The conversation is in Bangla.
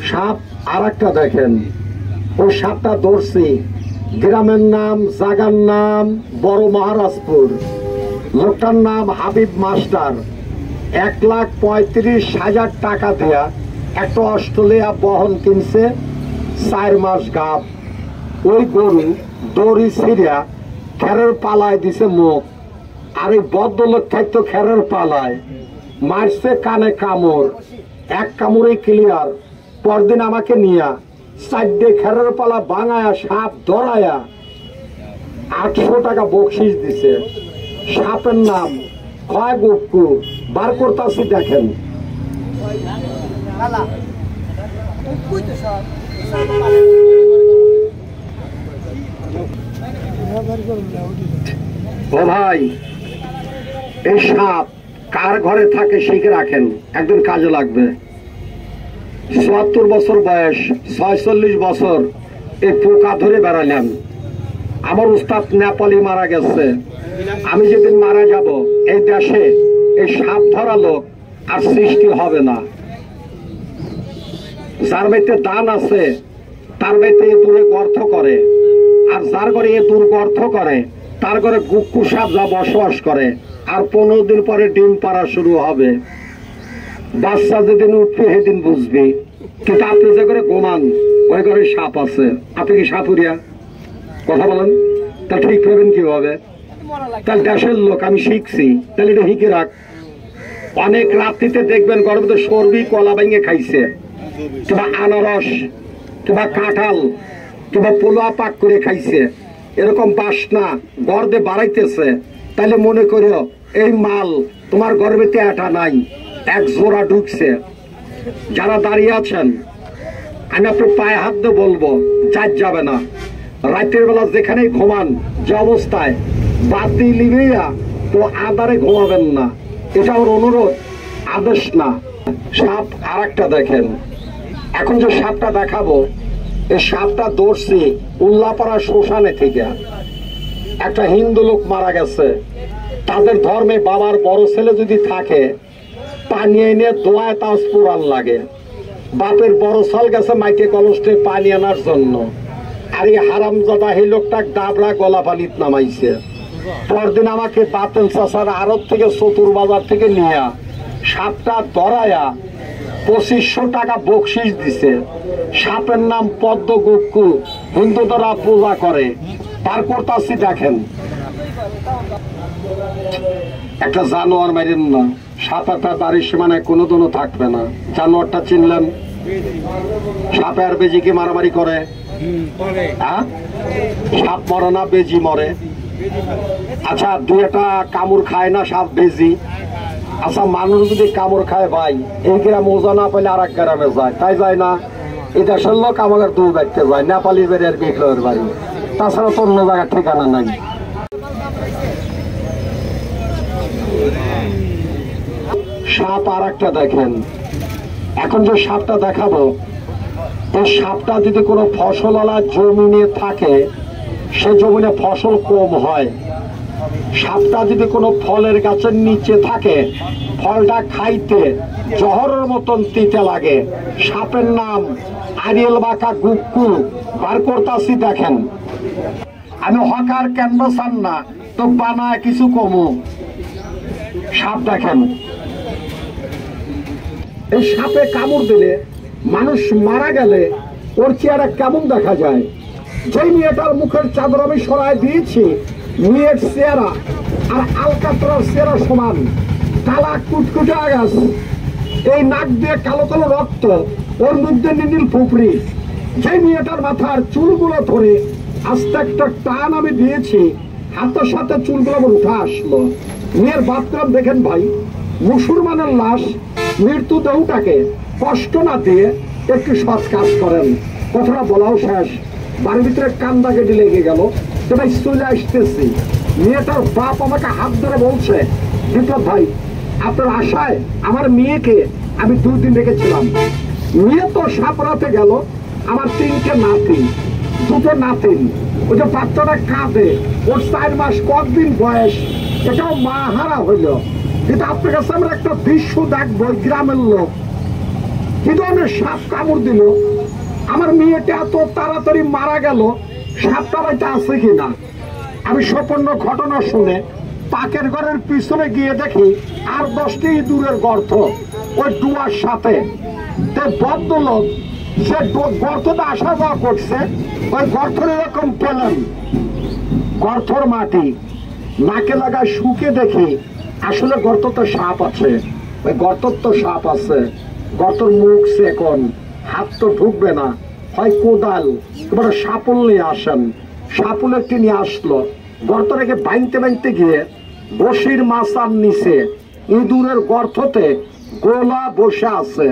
সাপ আর একটা দেখেন, ওই সাপটা ধরছি, গ্রামের নাম, জায়গার নাম বড় মহারাজপুর, লোকটার নাম হাবিব মাস্টার। 1,35,000 টাকা দেয়া একটা অস্ট্রেলিয়া বহন কিনছে, 4 মাস গাব। ওই গরু দড়ি ছিঁড়া খেরের পালায় দিছে মুখ। আর এই ভদ্রলোক খাইতো খেরের পালায়, মারছে কানে কামড়, এক কামড়ে ক্লিয়ার। পরদিন আমাকে নিয়া 4 খেরের পালা ভাঙায়া সাপ ধরায়া 800 টাকা বকশিস দিছে। সাপের নাম খয় গুক্কু, বার করতাছি দেখেন। ও ভাই, এই সাপ কার ঘরে থাকে শিখে রাখেন, একদিন কাজে লাগবে। 74 বছর বয়স, 46 বছর এই পোকা ধরে বেড়ালাম। আমার উস্তাদ নেপালি মারা গেছে। আমি যেদিন মারা যাব এই দেশে এই সাপ ধরা লোক আর সৃষ্টি হবে না। যার বাড়িতে দান আছে তার বাড়িতে এ দূরে গর্ত করে, আর যার ঘরে এ দূর গর্ত করে তার ঘরে গুক্কু সাপ যা বসবাস করে। আর 15 দিন পরে ডিম পাড়া শুরু হবে। বাচ্চা যেদিন উঠবে সেদিন বুঝবি। কিন্তু আপনি যে করে ঘুমান ওই ঘরে সাপ আছে। আপনি কি সাপুরিয়া? কথা বলেন, তা ঠিক পাবেন কিভাবে? তাহলে দেশের লোক আমি শিখছি, তাহলে এটা হিকে রাখ। অনেক রাত্রিতে দেখবেন ঘরের মধ্যে সর্বি কলা ভেঙে খাইছে, কিংবা আনারস, কিংবা কাঁঠাল, কিংবা পোলা পাক করে খাইছে। এরকম বাসনা গর্দে বাড়াইতেছে, তাহলে মনে করো এই মাল তোমার গর্বেতে এটা নাই, এক জোড়া ঢুকছে। যারা দাঁড়িয়ে আছেন আমি আপনার পায়ে হাত দিয়ে বলবো, চার যাবে না। রাতের বেলা যেখানেই ঘুমান, যে অবস্থায় বাদ দিয়ে লিবেইয়া তো আধারে ঘুমাবেন না, এটা ওর অনুরোধ, আদেশ না। সাপ আর একটা দেখেন। এখন যে সাপটা দেখাবো, এই সাপটা ধরছি উল্লাপাড়া শ্মশানে থেকে। একটা হিন্দু লোক মারা গেছে। তাদের ধর্মে বাবার বড় ছেলে যদি থাকে, পানি এনে দোয়ায় তাজ পুরান লাগে। বাপের বড় সাল গেছে মাইকে কলস্টে পানি আনার জন্য, আর এই হারামজাদা এই লোকটা ডাবরা গলা পানিত নামাইছে। পরদিন আমাকে বাতেল চাষার আড়ত থেকে চতুর বাজার থেকে নিয়ে সাপটা ধরায়া 2500 টাকা বকশিস দিছে। সাপের নাম পদ্ম গুক্কু, হিন্দুরা পূজা করে। তার করতাছি দেখেন। একটা জানোয়ার মারেন না, 7-8টা দাড়ির সীমানায় কোনো দিনও থাকবে না। জানোয়ারটা চিনলেন? সাপে আর বেজি কি মারামারি করে? হ্যাঁ, সাপ মরে না, বেজি মরে। আচ্ছা, 2-একটা কামড় খায় না সাপ, বেজি? আচ্ছা, মানুষ যদি কামড় খায় ভাই, এই গ্রাম ওজা না পেলে আর এক গ্রামে যায়, তাই যায় না? এই দেশের লোক আমাদের দূর দেখতে যায়, নেপালি বেড়ে আর বিক্রয়ের বাড়ি, তাছাড়া তো অন্য জায়গার ঠিকানা নাই। সাপ আর একটা দেখেন। এখন যে সাপটা দেখাবো, এই সাপটা যদি কোনো ফসলওয়ালা জমিনে থাকে, সে জমিনে ফসল কম হয়। সাপটা যদি কোনো ফলের গাছের নিচে থাকে, ফলটা খাইতে জহরের মতন তিতে লাগে। সাপের নাম আরিয়েল বাঁকা গুক্কু, বার করতাছি দেখেন। আমি হকার ক্যানভাসার না তো বানায় কিছু কমু। সাপ দেখেন। এই সাপে কামড় দিলে, মানুষ মারা গেলে ওর চেহারা কেমন দেখা যায়? যে মেয়েটার মুখের চাদর আমি সরাই দিয়েছি, মেয়ের চেহারা আর আলকাতরার চেহারা সমান, কালা কুটকুটে আগাছ, এই নাক দিয়ে কালো কালো রক্ত, ওর মধ্যে নীল পুকুরি। যে মেয়েটার মাথার চুলগুলো ধরে আস্তে একটা টান আমি দিয়েছি, হাতের সাথে চুলগুলো আমার উঠে আসলো। মেয়ের বাথরুম দেখেন ভাই, মুসলমানের লাশ মৃত্যু দেহটাকে কষ্ট না দিয়ে একটু সৎ কাজ করেন। কথাটা বলাও শেষ, বাড়ির ভিতরে কান্দা কেটে লেগে গেল। সেটাই চলে আসতেছি। মেয়েটার বাপ আমাকে হাত ধরে বলছে, বিপ্লব ভাই, আপনার আশায় আমার মেয়েকে আমি 2 দিন রেখেছিলাম। মেয়ে তো সাপড়াতে গেল, আমার 3টে নাতি, 2টো নাতিন। ওই যে বাচ্চাটা কাঁদে, ওর 4 মাস কতদিন বয়স, এটাও মা হারা হইল। কিন্তু আপনার কাছে আমরা একটা দৃশ্য দেখবো, গ্রামের লোক কি ধরনের সাপ কামড় দিল, আমার মেয়েটা এত তাড়াতাড়ি মারা গেল, সাপটা বাড়িতে আছে কিনা। আমি সম্পূর্ণ ঘটনা শুনে পাকের ঘরের পিছনে গিয়ে দেখি আর 10টি ইঁদুরের গর্ত ওই ডুয়ার সাথে। ভদ্রলোক সে গর্তটা আসা যাওয়া করছে, ওই গর্তের এরকম পেলেন গর্তর মাটি নাকে লাগায় শুকে দেখি আসলে গর্ততে সাপ আছে। ওই গর্তর তো সাপ আছে, গর্তর মুখ সেকন, হাত তো ঢুকবে না, হয় কোদাল এবারে সাপুল নিয়ে আসেন। সাপুল একটি নিয়ে আসলো, গর্ত রেখে বাইনতে গিয়ে বসির মাচার নিচে ইঁদুরের গর্ততে গোলা বসে আছে।